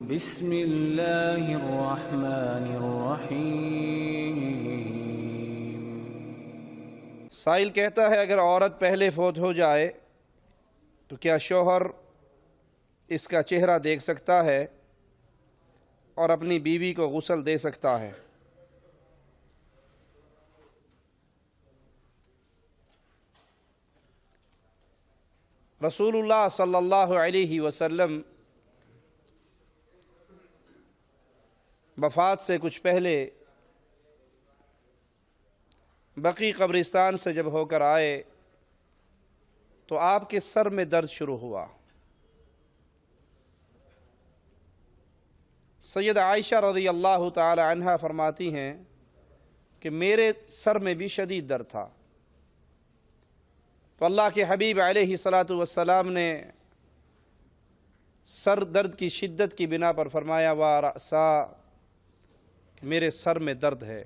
بسم اللہ الرحمن الرحیم۔ سائل کہتا ہے اگر عورت پہلے فوت ہو جائے تو کیا شوہر اس کا چہرہ دیکھ سکتا ہے اور اپنی بیوی کو غسل دے سکتا ہے؟ رسول اللہ صلی اللہ علیہ وسلم وفات سے کچھ پہلے بقیع قبرستان سے جب ہو کر آئے تو آپ کے سر میں درد شروع ہوا۔ سیدہ عائشہ رضی اللہ تعالی عنہا فرماتی ہیں کہ میرے سر میں بھی شدید درد تھا، تو اللہ کے حبیب علیہ الصلاۃ والسلام نے سر درد کی شدت کی بنا پر فرمایا وَرَأْسَا، کہ میرے سر میں درد ہے۔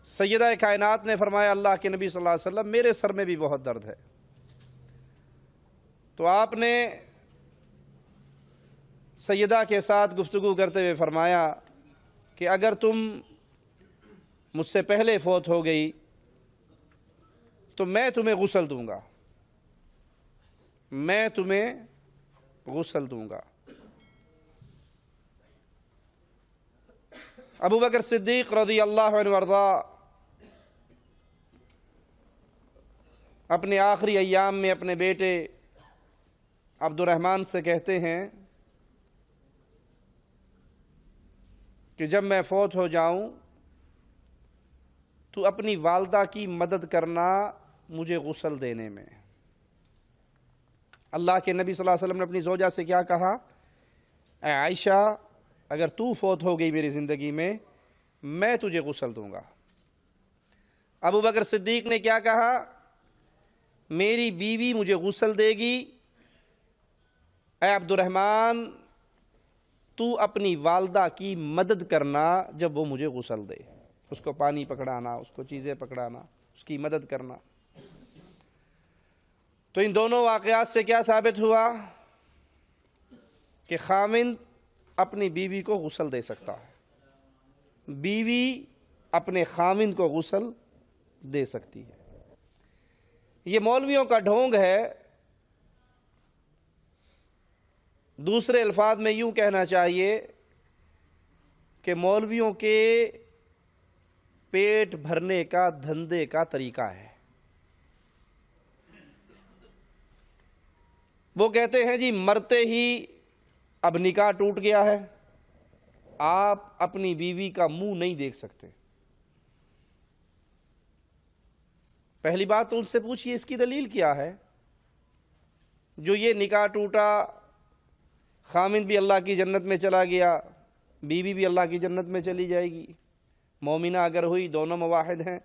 سیدہ کائنات نے فرمایا اللہ کے نبی صلی اللہ علیہ وسلم میرے سر میں بھی بہت درد ہے۔ تو آپ نے سیدہ کے ساتھ گفتگو کرتے ہوئے فرمایا کہ اگر تم مجھ سے پہلے فوت ہو گئی تو میں تمہیں غسل دوں گا، میں تمہیں غسل دوں گا۔ ابو بکر صدیق رضی اللہ عنہ وارضا اپنے آخری ایام میں اپنے بیٹے عبد الرحمن سے کہتے ہیں کہ جب میں فوت ہو جاؤں تو اپنی والدہ کی مدد کرنا مجھے غسل دینے میں۔ اللہ کے نبی صلی اللہ علیہ وسلم نے اپنی زوجہ سے کیا کہا؟ اے عائشہ، اگر تو فوت ہو گئی میری زندگی میں تجھے غسل دوں گا۔ ابو بکر صدیق نے کیا کہا؟ میری بیوی مجھے غسل دے گی، اے عبد الرحمن تو اپنی والدہ کی مدد کرنا جب وہ مجھے غسل دے، اس کو پانی پکڑانا، اس کو چیزیں پکڑانا، اس کی مدد کرنا۔ تو ان دونوں واقعات سے کیا ثابت ہوا کہ خاوند اپنی بیوی کو غسل دے سکتا ہے، بیوی اپنے خاوند کو غسل دے سکتی ہے۔ یہ مولویوں کا ڈھونگ ہے۔ دوسرے الفاظ میں یوں کہنا چاہیے کہ مولویوں کے پیٹ بھرنے کا دھندے کا طریقہ ہے۔ وہ کہتے ہیں جی مرتے ہی اب نکاح ٹوٹ گیا ہے، آپ اپنی بیوی کا منہ نہیں دیکھ سکتے۔ پہلی بات تو ان سے پوچھئے اس کی دلیل کیا ہے؟ جو یہ نکاح ٹوٹا، خاوند بھی اللہ کی جنت میں چلا گیا، بیوی بھی اللہ کی جنت میں چلی جائے گی، مومنہ اگر ہوئی، دونوں مواحد ہیں،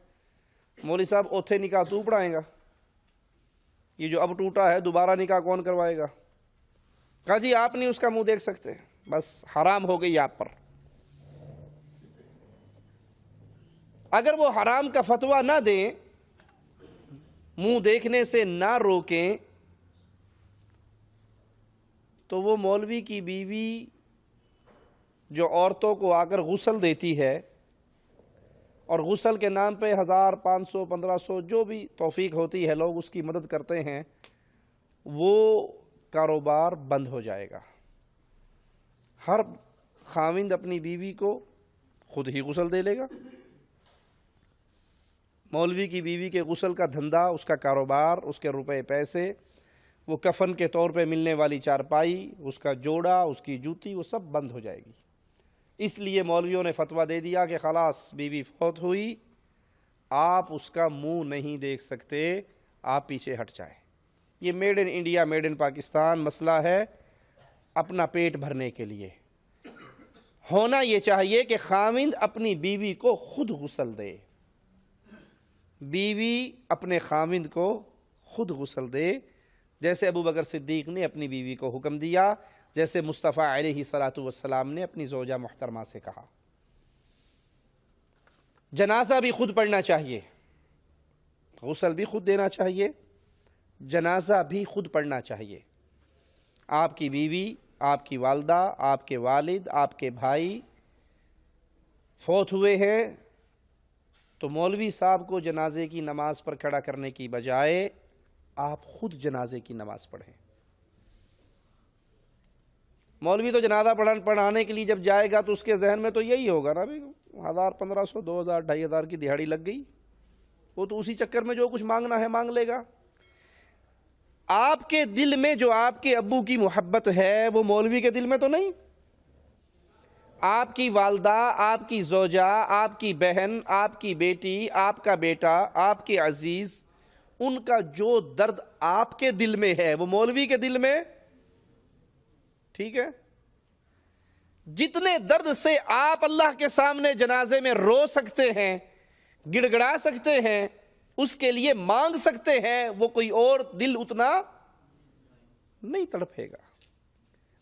مولوی صاحب اوتھے نکاح تو پڑھائیں گا؟ یہ جو اب ٹوٹا ہے دوبارہ نکاح کون کروائے گا؟ کہا جی آپ نہیں اس کا منہ دیکھ سکتے، بس حرام ہو گئی آپ پر۔ اگر وہ حرام کا فتویٰ نہ دیں، منہ دیکھنے سے نہ روکیں، تو وہ مولوی کی بیوی جو عورتوں کو آ کر غسل دیتی ہے اور غسل کے نام پہ 1000 500 1500 جو بھی توفیق ہوتی ہے لوگ اس کی مدد کرتے ہیں، وہ کاروبار بند ہو جائے گا۔ ہر خاوند اپنی بیوی کو خود ہی غسل دے لے گا۔ مولوی کی بیوی کے غسل کا دھندا، اس کا کاروبار، اس کے روپے پیسے، وہ کفن کے طور پہ ملنے والی چارپائی، اس کا جوڑا، اس کی جوتی، وہ سب بند ہو جائے گی۔ اس لیے مولویوں نے فتویٰ دے دیا کہ خلاص بیوی فوت ہوئی، آپ اس کا منہ نہیں دیکھ سکتے، آپ پیچھے ہٹ جائیں۔ یہ made in India, made in Pakistan مسئلہ ہے، اپنا پیٹ بھرنے کے لیے۔ ہونا یہ چاہیے کہ خاوند اپنی بیوی کو خود غسل دے، بیوی اپنے خاوند کو خود غسل دے، جیسے ابو بکر صدیق نے اپنی بیوی کو حکم دیا، جیسے مصطفیٰ علیہ الصلاۃ والسلام نے اپنی زوجہ محترمہ سے کہا۔ جنازہ بھی خود پڑھنا چاہیے، غسل بھی خود دینا چاہیے، جنازہ بھی خود پڑھنا چاہیے۔ آپ کی بیوی آپ کی والدہ، آپ کے والد، آپ کے بھائی فوت ہوئے ہیں تو مولوی صاحب کو جنازے کی نماز پر کھڑا کرنے کی بجائے آپ خود جنازے کی نماز پڑھیں۔ مولوی تو جنازہ پڑھانے کے لیے جب جائے گا تو اس کے ذہن میں تو یہی ہوگا نا بھائی 1000 1500 2000 2500 کی دہاڑی لگ گئی، وہ تو اسی چکر میں جو کچھ مانگنا ہے مانگ لے گا۔ آپ کے دل میں جو آپ کے ابو کی محبت ہے وہ مولوی کے دل میں تو نہیں۔ آپ کی والدہ، آپ کی زوجہ، آپ کی بہن، آپ کی بیٹی، آپ کا بیٹا، آپ کے عزیز، ان کا جو درد آپ کے دل میں ہے وہ مولوی کے دل میں، ٹھیک ہے؟ جتنے درد سے آپ اللہ کے سامنے جنازے میں رو سکتے ہیں، گڑ گڑا سکتے ہیں، اس کے لیے مانگ سکتے ہیں، وہ کوئی اور دل اتنا نہیں تڑپے گا۔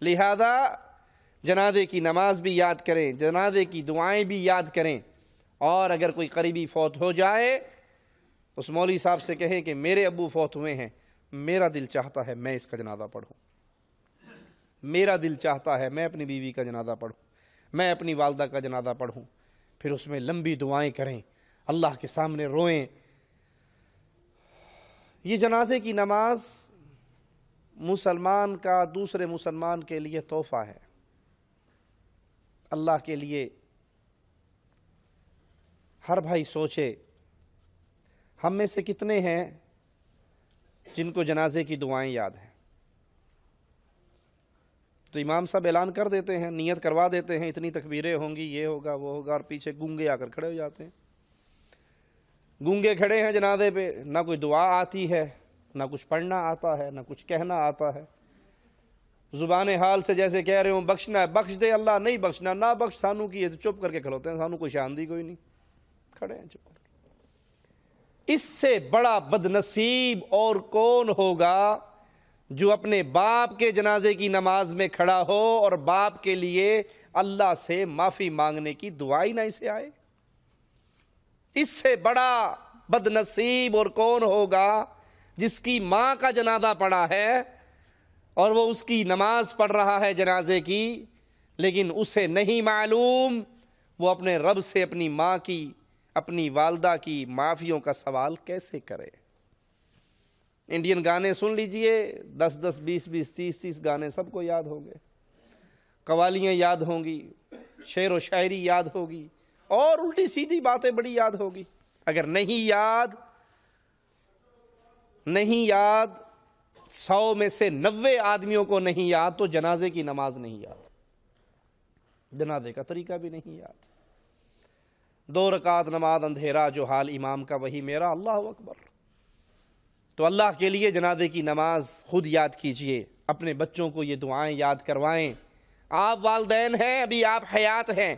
لہذا جنازے کی نماز بھی یاد کریں، جنازے کی دعائیں بھی یاد کریں، اور اگر کوئی قریبی فوت ہو جائے اس مولوی صاحب سے کہیں کہ میرے ابو فوت ہوئے ہیں، میرا دل چاہتا ہے میں اس کا جنازہ پڑھوں، میرا دل چاہتا ہے میں اپنی بیوی کا جنازہ پڑھوں، میں اپنی والدہ کا جنازہ پڑھوں۔ پھر اس میں لمبی دعائیں کریں، اللہ کے سامنے روئیں۔ یہ جنازے کی نماز مسلمان کا دوسرے مسلمان کے لیے تحفہ ہے۔ اللہ کے لیے ہر بھائی سوچے ہم میں سے کتنے ہیں جن کو جنازے کی دعائیں یاد ہیں؟ تو امام صاحب اعلان کر دیتے ہیں، نیت کروا دیتے ہیں، اتنی تکبیریں ہوں گی، یہ ہوگا وہ ہوگا، اور پیچھے گونگے آ کر کھڑے ہو جاتے ہیں۔ گونگے کھڑے ہیں جنازے پہ، نہ کوئی دعا آتی ہے، نہ کچھ پڑھنا آتا ہے، نہ کچھ کہنا آتا ہے، زبان حال سے جیسے کہہ رہے ہوں بخشنا ہے بخش دے اللہ، نہیں بخشنا نہ بخش، سانو کی چپ کر کے کھلوتے ہیں، سانو کوئی شان دی کوئی نہیں، کھڑے ہیں چپ کر کے۔ اس سے بڑا بد نصیب اور کون ہوگا جو اپنے باپ کے جنازے کی نماز میں کھڑا ہو اور باپ کے لیے اللہ سے معافی مانگنے کی دعائی نہ اسے آئے۔ اس سے بڑا بد نصیب اور کون ہوگا جس کی ماں کا جنازہ پڑا ہے اور وہ اس کی نماز پڑھ رہا ہے جنازے کی، لیکن اسے نہیں معلوم وہ اپنے رب سے اپنی ماں کی، اپنی والدہ کی معافیوں کا سوال کیسے کرے۔ انڈین گانے سن لیجئے، 10 20 30 گانے سب کو یاد ہوں گے، قوالیاں یاد ہوں گی، شعر و شاعری یاد ہوگی، اور الٹی سیدھی باتیں بڑی یاد ہوگی۔ اگر نہیں یاد 100 میں سے 90 آدمیوں کو نہیں یاد تو جنازے کی نماز نہیں یاد، جنازے کا طریقہ بھی نہیں یاد۔ 2 رکعت نماز اندھیرا جو حال امام کا وہی میرا، اللہ اکبر۔ تو اللہ کے لیے جنازے کی نماز خود یاد کیجئے، اپنے بچوں کو یہ دعائیں یاد کروائیں۔ آپ والدین ہیں، ابھی آپ حیات ہیں،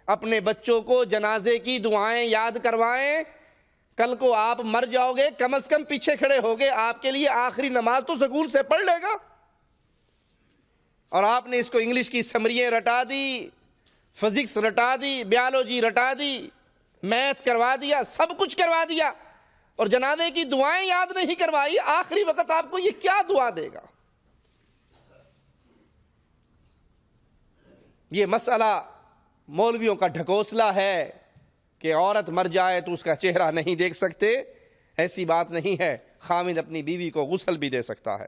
اپنے بچوں کو جنازے کی دعائیں یاد کروائیں۔ کل کو آپ مر جاؤ گے، کم از کم پیچھے کھڑے ہوگے، آپ کے لیے آخری نماز تو سکون سے پڑھ لے گا۔ اور آپ نے اس کو انگلش کی سمریاں رٹا دی، فزکس رٹا دی، بیالوجی رٹا دی، میتھ کروا دیا، سب کچھ کروا دیا، اور جنازے کی دعائیں یاد نہیں کروائی۔ آخری وقت آپ کو یہ کیا دعا دے گا؟ یہ مسئلہ مولویوں کا ڈھکوسلا ہے کہ عورت مر جائے تو اس کا چہرہ نہیں دیکھ سکتے، ایسی بات نہیں ہے۔ خامد اپنی بیوی کو غسل بھی دے سکتا ہے۔